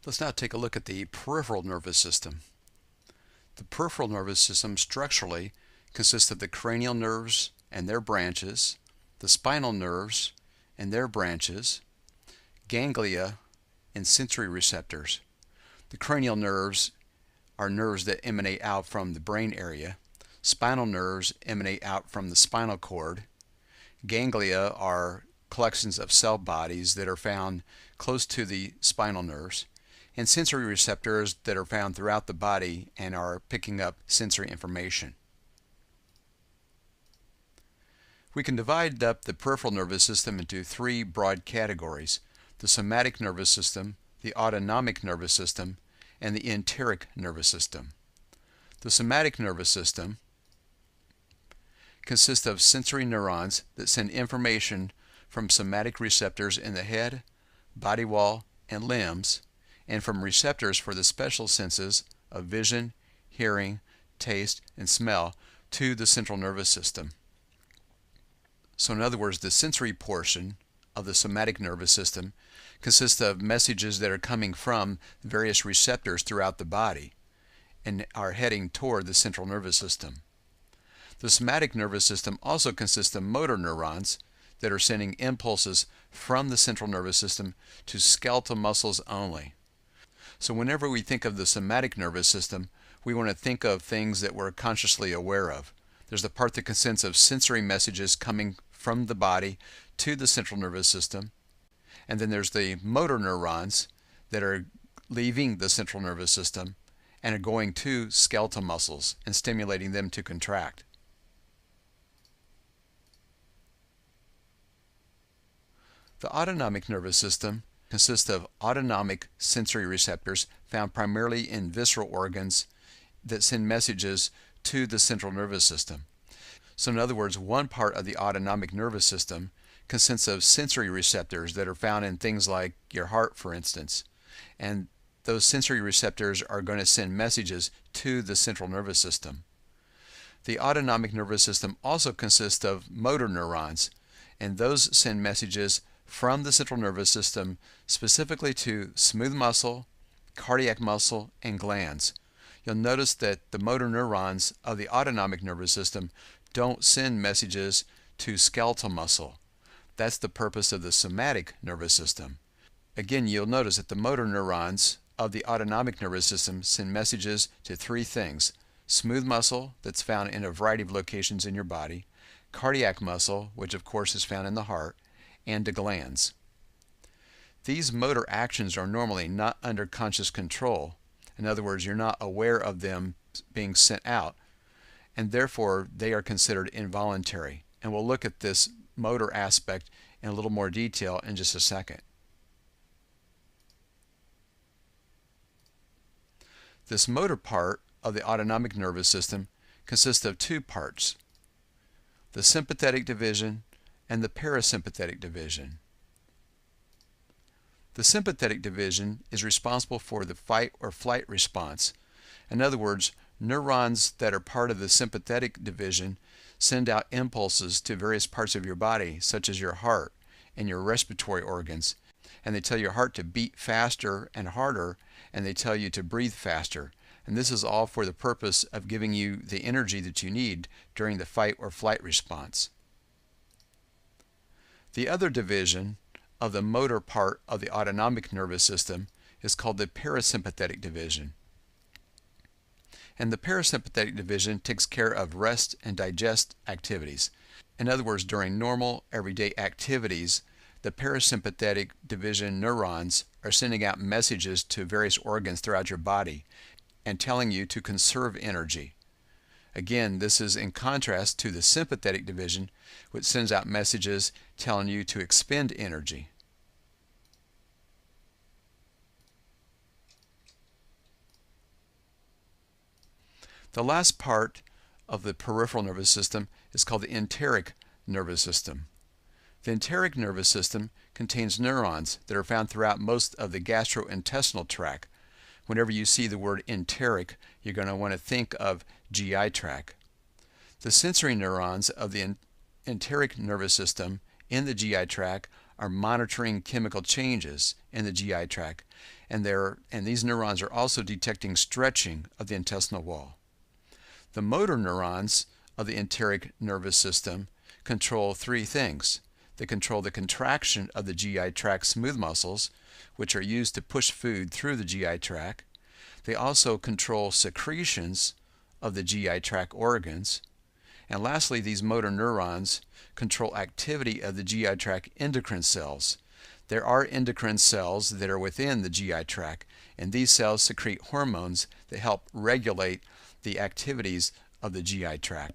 Let's now take a look at the peripheral nervous system. The peripheral nervous system structurally consists of the cranial nerves and their branches, the spinal nerves and their branches, ganglia, and sensory receptors. The cranial nerves are nerves that emanate out from the brain area. Spinal nerves emanate out from the spinal cord. Ganglia are collections of cell bodies that are found close to the spinal nerves, and sensory receptors that are found throughout the body and are picking up sensory information. We can divide up the peripheral nervous system into three broad categories: the somatic nervous system, the autonomic nervous system, and the enteric nervous system. The somatic nervous system consists of sensory neurons that send information from somatic receptors in the head, body wall, and limbs, and from receptors for the special senses of vision, hearing, taste, and smell to the central nervous system. So in other words, the sensory portion of the somatic nervous system consists of messages that are coming from various receptors throughout the body and are heading toward the central nervous system. The somatic nervous system also consists of motor neurons that are sending impulses from the central nervous system to skeletal muscles only. So whenever we think of the somatic nervous system, we want to think of things that we're consciously aware of. There's the part that consists of sensory messages coming from the body to the central nervous system, and then there's the motor neurons that are leaving the central nervous system and are going to skeletal muscles and stimulating them to contract. The autonomic nervous system consists of autonomic sensory receptors found primarily in visceral organs that send messages to the central nervous system. So in other words, one part of the autonomic nervous system consists of sensory receptors that are found in things like your heart, for instance, and those sensory receptors are going to send messages to the central nervous system. The autonomic nervous system also consists of motor neurons, and those send messages from the central nervous system specifically to smooth muscle, cardiac muscle, and glands. You'll notice that the motor neurons of the autonomic nervous system don't send messages to skeletal muscle. That's the purpose of the somatic nervous system. Again, you'll notice that the motor neurons of the autonomic nervous system send messages to three things: smooth muscle, that's found in a variety of locations in your body; cardiac muscle, which of course is found in the heart; and to glands. These motor actions are normally not under conscious control. In other words, you're not aware of them being sent out, and therefore they are considered involuntary. And we'll look at this motor aspect in a little more detail in just a second. This motor part of the autonomic nervous system consists of two parts: the sympathetic division and the parasympathetic division. The sympathetic division is responsible for the fight or flight response. In other words, neurons that are part of the sympathetic division send out impulses to various parts of your body, such as your heart and your respiratory organs, and they tell your heart to beat faster and harder, and they tell you to breathe faster. And this is all for the purpose of giving you the energy that you need during the fight or flight response. The other division of the motor part of the autonomic nervous system is called the parasympathetic division. And the parasympathetic division takes care of rest and digest activities. In other words, during normal everyday activities, the parasympathetic division neurons are sending out messages to various organs throughout your body and telling you to conserve energy. Again, this is in contrast to the sympathetic division, which sends out messages telling you to expend energy. The last part of the peripheral nervous system is called the enteric nervous system. The enteric nervous system contains neurons that are found throughout most of the gastrointestinal tract. Whenever you see the word enteric, you're going to want to think of GI tract. The sensory neurons of the enteric nervous system in the GI tract are monitoring chemical changes in the GI tract, and these neurons are also detecting stretching of the intestinal wall. The motor neurons of the enteric nervous system control three things. They control the contraction of the GI tract smooth muscles, which are used to push food through the GI tract. They also control secretions of the GI tract organs. And lastly, these motor neurons control activity of the GI tract endocrine cells. There are endocrine cells that are within the GI tract, and these cells secrete hormones that help regulate the activities of the GI tract.